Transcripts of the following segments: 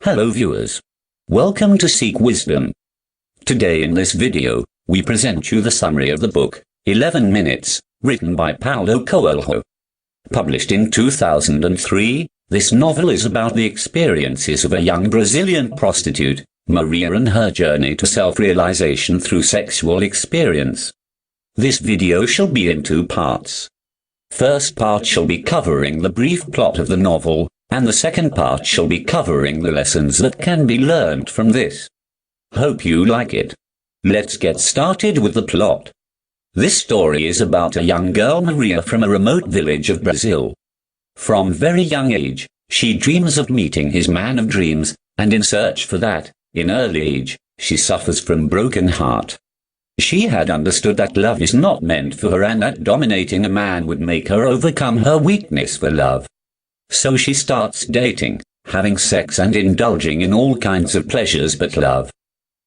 Hello viewers. Welcome to Seek Wisdom. Today in this video, we present you the summary of the book, 11 Minutes, written by Paulo Coelho. Published in 2003, this novel is about the experiences of a young Brazilian prostitute, Maria, and her journey to self-realization through sexual experience. This video shall be in 2 parts. First part shall be covering the brief plot of the novel, and the second part shall be covering the lessons that can be learned from this. Hope you like it. Let's get started with the plot. This story is about a young girl, Maria, from a remote village of Brazil. From very young age, she dreams of meeting his man of dreams, and in search for that, in early age, she suffers from broken heart. She had understood that love is not meant for her and that dominating a man would make her overcome her weakness for love. So she starts dating, having sex and indulging in all kinds of pleasures but love.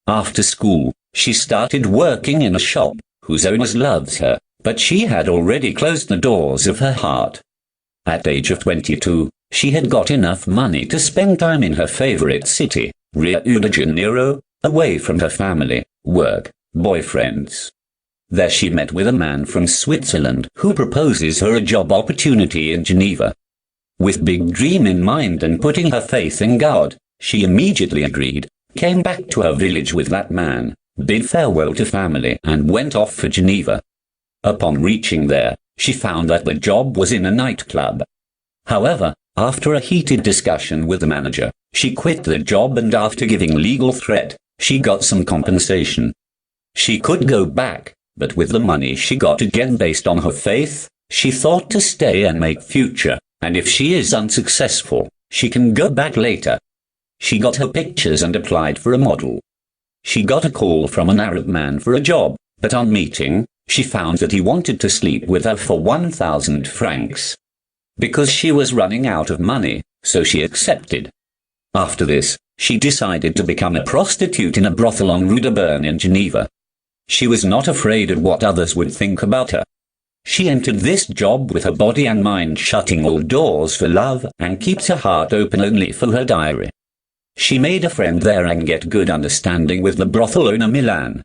After school, she started working in a shop, whose owners loves her, but she had already closed the doors of her heart. At the age of 22, she had got enough money to spend time in her favorite city, Rio de Janeiro, away from her family, work, boyfriends. There she met with a man from Switzerland who proposes her a job opportunity in Geneva. With big dream in mind and putting her faith in God, she immediately agreed, came back to her village with that man, bid farewell to family and went off for Geneva. Upon reaching there, she found that the job was in a nightclub. However, after a heated discussion with the manager, she quit the job and after giving legal threat, she got some compensation. She could go back, but with the money she got again based on her faith, she thought to stay and make future. And if she is unsuccessful, she can go back later. She got her pictures and applied for a model. She got a call from an Arab man for a job, but on meeting, she found that he wanted to sleep with her for 1,000 francs. Because she was running out of money, so she accepted. After this, she decided to become a prostitute in a brothel on Rue de Berne in Geneva. She was not afraid of what others would think about her. She entered this job with her body and mind shutting all doors for love and keeps her heart open only for her diary. She made a friend there and get good understanding with the brothel owner Milan.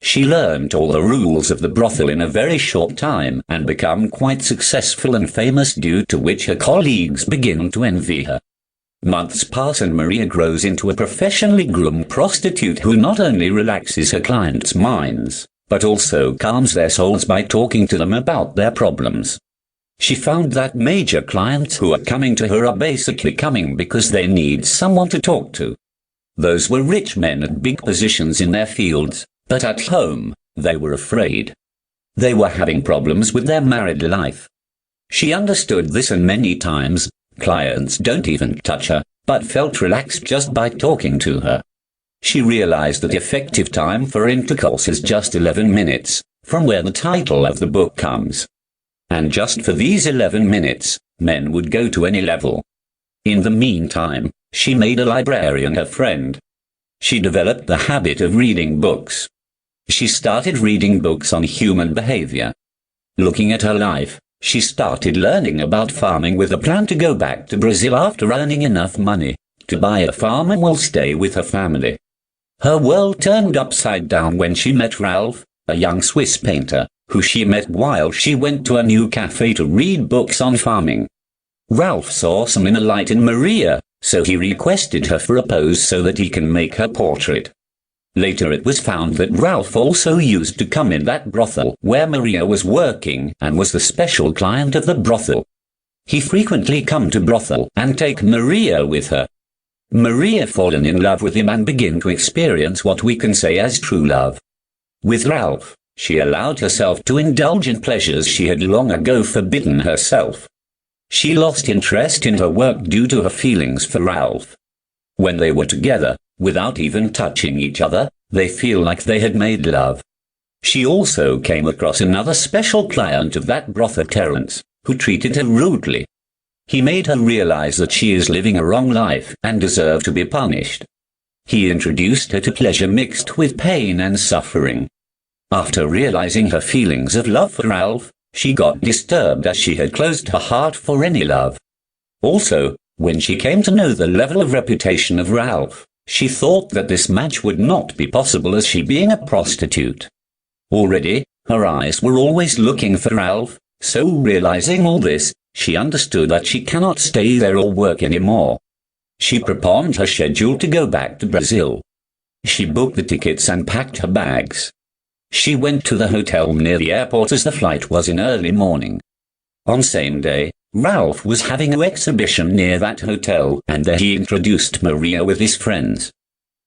She learned all the rules of the brothel in a very short time and become quite successful and famous, due to which her colleagues begin to envy her. Months pass and Maria grows into a professionally groomed prostitute who not only relaxes her clients' minds, but also calms their souls by talking to them about their problems. She found that major clients who are coming to her are basically coming because they need someone to talk to. Those were rich men at big positions in their fields, but at home, they were afraid. They were having problems with their married life. She understood this, and many times, clients don't even touch her, but felt relaxed just by talking to her. She realized that the effective time for intercourse is just 11 minutes, from where the title of the book comes. And just for these 11 minutes, men would go to any level. In the meantime, she made a librarian her friend. She developed the habit of reading books. She started reading books on human behavior. Looking at her life, she started learning about farming with a plan to go back to Brazil after earning enough money to buy a farm and will stay with her family. Her world turned upside down when she met Ralph, a young Swiss painter, who she met while she went to a new cafe to read books on farming. Ralph saw some inner light in Maria, so he requested her for a pose so that he can make her portrait. Later it was found that Ralph also used to come in that brothel where Maria was working and was the special client of the brothel. He frequently come to brothel and take Maria with her. Maria fallen in love with him and begin to experience what we can say as true love. With Ralph, she allowed herself to indulge in pleasures she had long ago forbidden herself. She lost interest in her work due to her feelings for Ralph. When they were together, without even touching each other, they feel like they had made love. She also came across another special client of that brothel, Terence, who treated her rudely. He made her realize that she is living a wrong life and deserves to be punished. He introduced her to pleasure mixed with pain and suffering. After realizing her feelings of love for Ralph, she got disturbed as she had closed her heart for any love. Also, When she came to know the level of reputation of Ralph, she thought that this match would not be possible, as she being a prostitute. Already, her eyes were always looking for Ralph, so realizing all this, she understood that she cannot stay there or work anymore. She preponed her schedule to go back to Brazil. She booked the tickets and packed her bags. She went to the hotel near the airport as the flight was in early morning. On same day, Ralph was having an exhibition near that hotel, and there he introduced Maria with his friends.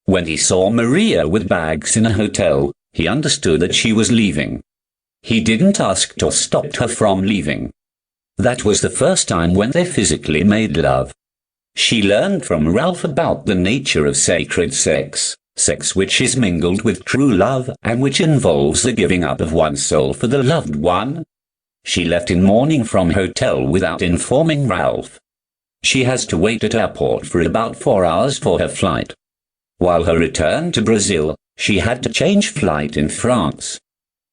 When he saw Maria with bags in a hotel, he understood that she was leaving. He didn't ask or stopped her from leaving. That was the first time when they physically made love. She learned from Ralph about the nature of sacred sex, sex which is mingled with true love and which involves the giving up of one's soul for the loved one. She left in morning from hotel without informing Ralph. She has to wait at airport for about 4 hours for her flight. While her return to Brazil, she had to change flight in France.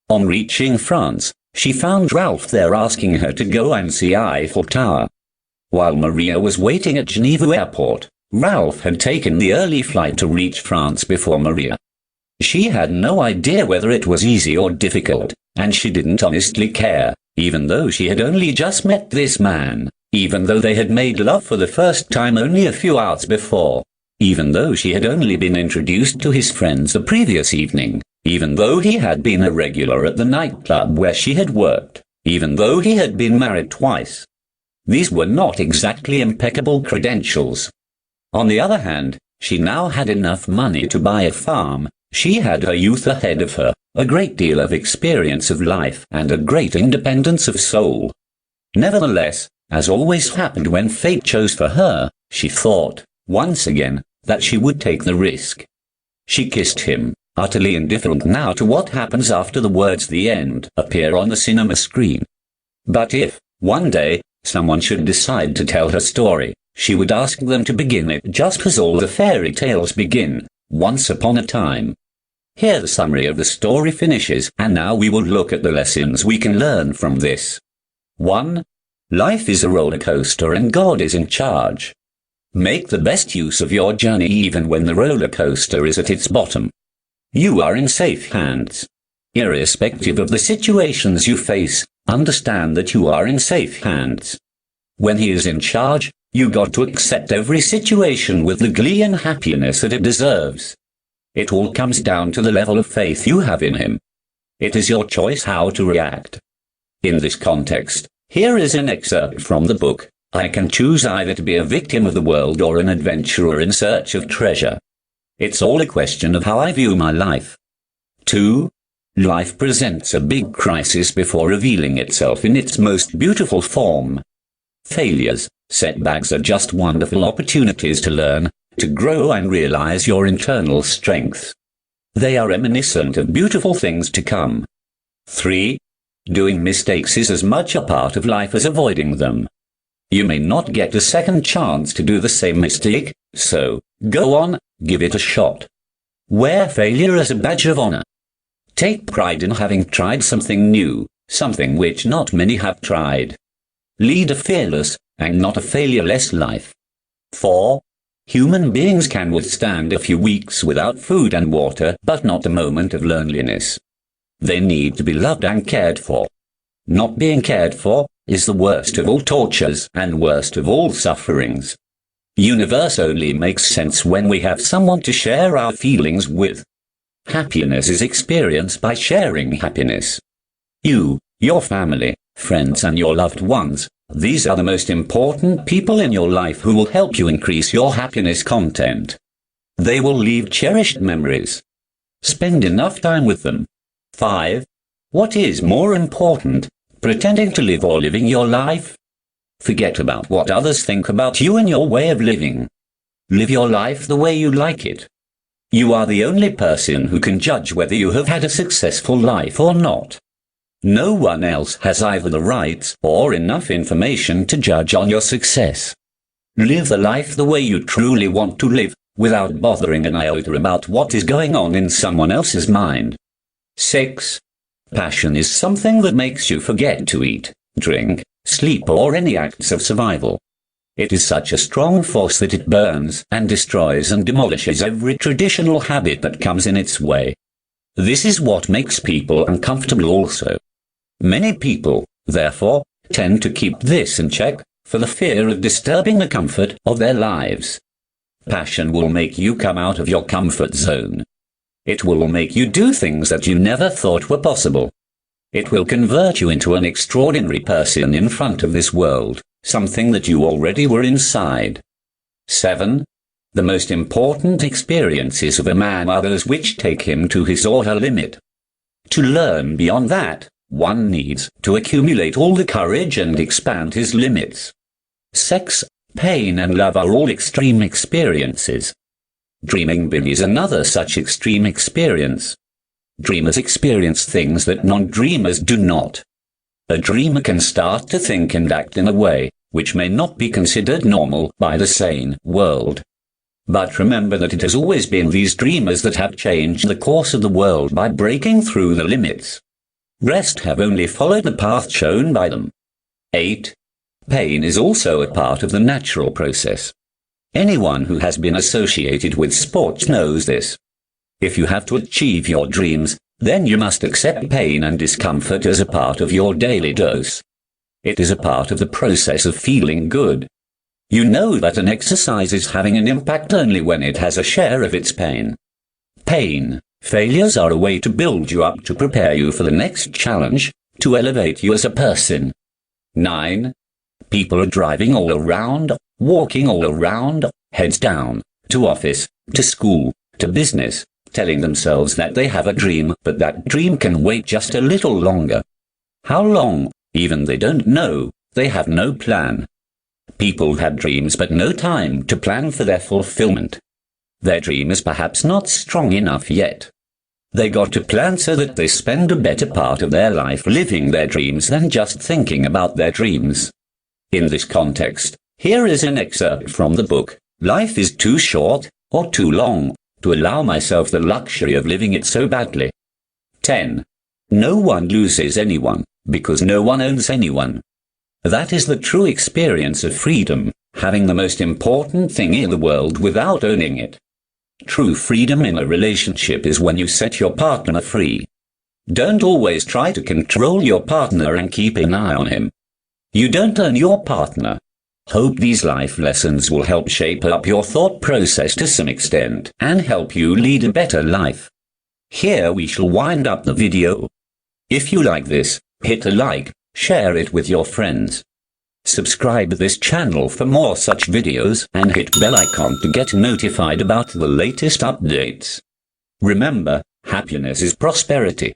On reaching France, she found Ralph there asking her to go and see Eiffel Tower. While Maria was waiting at Geneva airport, Ralph had taken the early flight to reach France before Maria. She had no idea whether it was easy or difficult, and she didn't honestly care, even though she had only just met this man, even though they had made love for the first time only a few hours before, even though she had only been introduced to his friends the previous evening, even though he had been a regular at the nightclub where she had worked, even though he had been married twice. These were not exactly impeccable credentials. On the other hand, she now had enough money to buy a farm. She had her youth ahead of her, a great deal of experience of life, and a great independence of soul. Nevertheless, as always happened when fate chose for her, she thought, once again, that she would take the risk. She kissed him, utterly indifferent now to what happens after the words "the end" appear on the cinema screen. But if, one day, someone should decide to tell her story, she would ask them to begin it just as all the fairy tales begin, once upon a time. Here the summary of the story finishes, and now we will look at the lessons we can learn from this. 1. Life is a roller coaster and God is in charge. Make the best use of your journey even when the roller coaster is at its bottom. You are in safe hands. Irrespective of the situations you face, understand that you are in safe hands. When he is in charge, you got to accept every situation with the glee and happiness that it deserves. It all comes down to the level of faith you have in him. It is your choice how to react. In this context, here is an excerpt from the book. I can choose either to be a victim of the world or an adventurer in search of treasure. It's all a question of how I view my life. 2. Life presents a big crisis before revealing itself in its most beautiful form. Failures, setbacks are just wonderful opportunities to learn, to grow and realize your internal strengths. They are reminiscent of beautiful things to come. 3. Doing mistakes is as much a part of life as avoiding them. You may not get a second chance to do the same mistake, so, go on, give it a shot. Wear failure as a badge of honor. Take pride in having tried something new, something which not many have tried. Lead a fearless, and not a failureless life. 4. Human beings can withstand a few weeks without food and water, but not a moment of loneliness. They need to be loved and cared for. Not being cared for is the worst of all tortures and worst of all sufferings. Universe only makes sense when we have someone to share our feelings with. Happiness is experienced by sharing happiness. You, your family, friends and your loved ones, these are the most important people in your life who will help you increase your happiness content. They will leave cherished memories. Spend enough time with them. 5. What is more important, pretending to live or living your life? Forget about what others think about you and your way of living. Live your life the way you like it. You are the only person who can judge whether you have had a successful life or not. No one else has either the rights or enough information to judge on your success. Live the life the way you truly want to live, without bothering an iota about what is going on in someone else's mind. 6. Passion is something that makes you forget to eat, drink, sleep or any acts of survival. It is such a strong force that it burns and destroys and demolishes every traditional habit that comes in its way. This is what makes people uncomfortable also. Many people, therefore, tend to keep this in check, for the fear of disturbing the comfort of their lives. Passion will make you come out of your comfort zone. It will make you do things that you never thought were possible. It will convert you into an extraordinary person in front of this world, something that you already were inside. 7. The most important experiences of a man are those which take him to his or her limit. To learn beyond that, one needs to accumulate all the courage and expand his limits. Sex, pain and love are all extreme experiences. Dreaming big is another such extreme experience. Dreamers experience things that non-dreamers do not. A dreamer can start to think and act in a way which may not be considered normal by the sane world. But remember that it has always been these dreamers that have changed the course of the world by breaking through the limits. Rest have only followed the path shown by them. 8. Pain is also a part of the natural process. Anyone who has been associated with sports knows this. If you have to achieve your dreams, then you must accept pain and discomfort as a part of your daily dose. It is a part of the process of feeling good. You know that an exercise is having an impact only when it has a share of its pain. Pain, failures are a way to build you up to prepare you for the next challenge, to elevate you as a person. 9. People are driving all around, walking all around, heads down, to office, to school, to business, telling themselves that they have a dream, but that dream can wait just a little longer. How long? Even they don't know. They have no plan. People have dreams but no time to plan for their fulfillment. Their dream is perhaps not strong enough yet. They got to plan so that they spend a better part of their life living their dreams than just thinking about their dreams. In this context, here is an excerpt from the book, Life is Too Short, or Too Long, to allow myself the luxury of living it so badly. 10. No one loses anyone, because no one owns anyone. That is the true experience of freedom, having the most important thing in the world without owning it. True freedom in a relationship is when you set your partner free. Don't always try to control your partner and keep an eye on him. You don't own your partner. Hope these life lessons will help shape up your thought process to some extent and help you lead a better life. Here we shall wind up the video. If you like this, hit a like, share it with your friends. Subscribe to this channel for more such videos and hit bell icon to get notified about the latest updates. Remember, happiness is prosperity.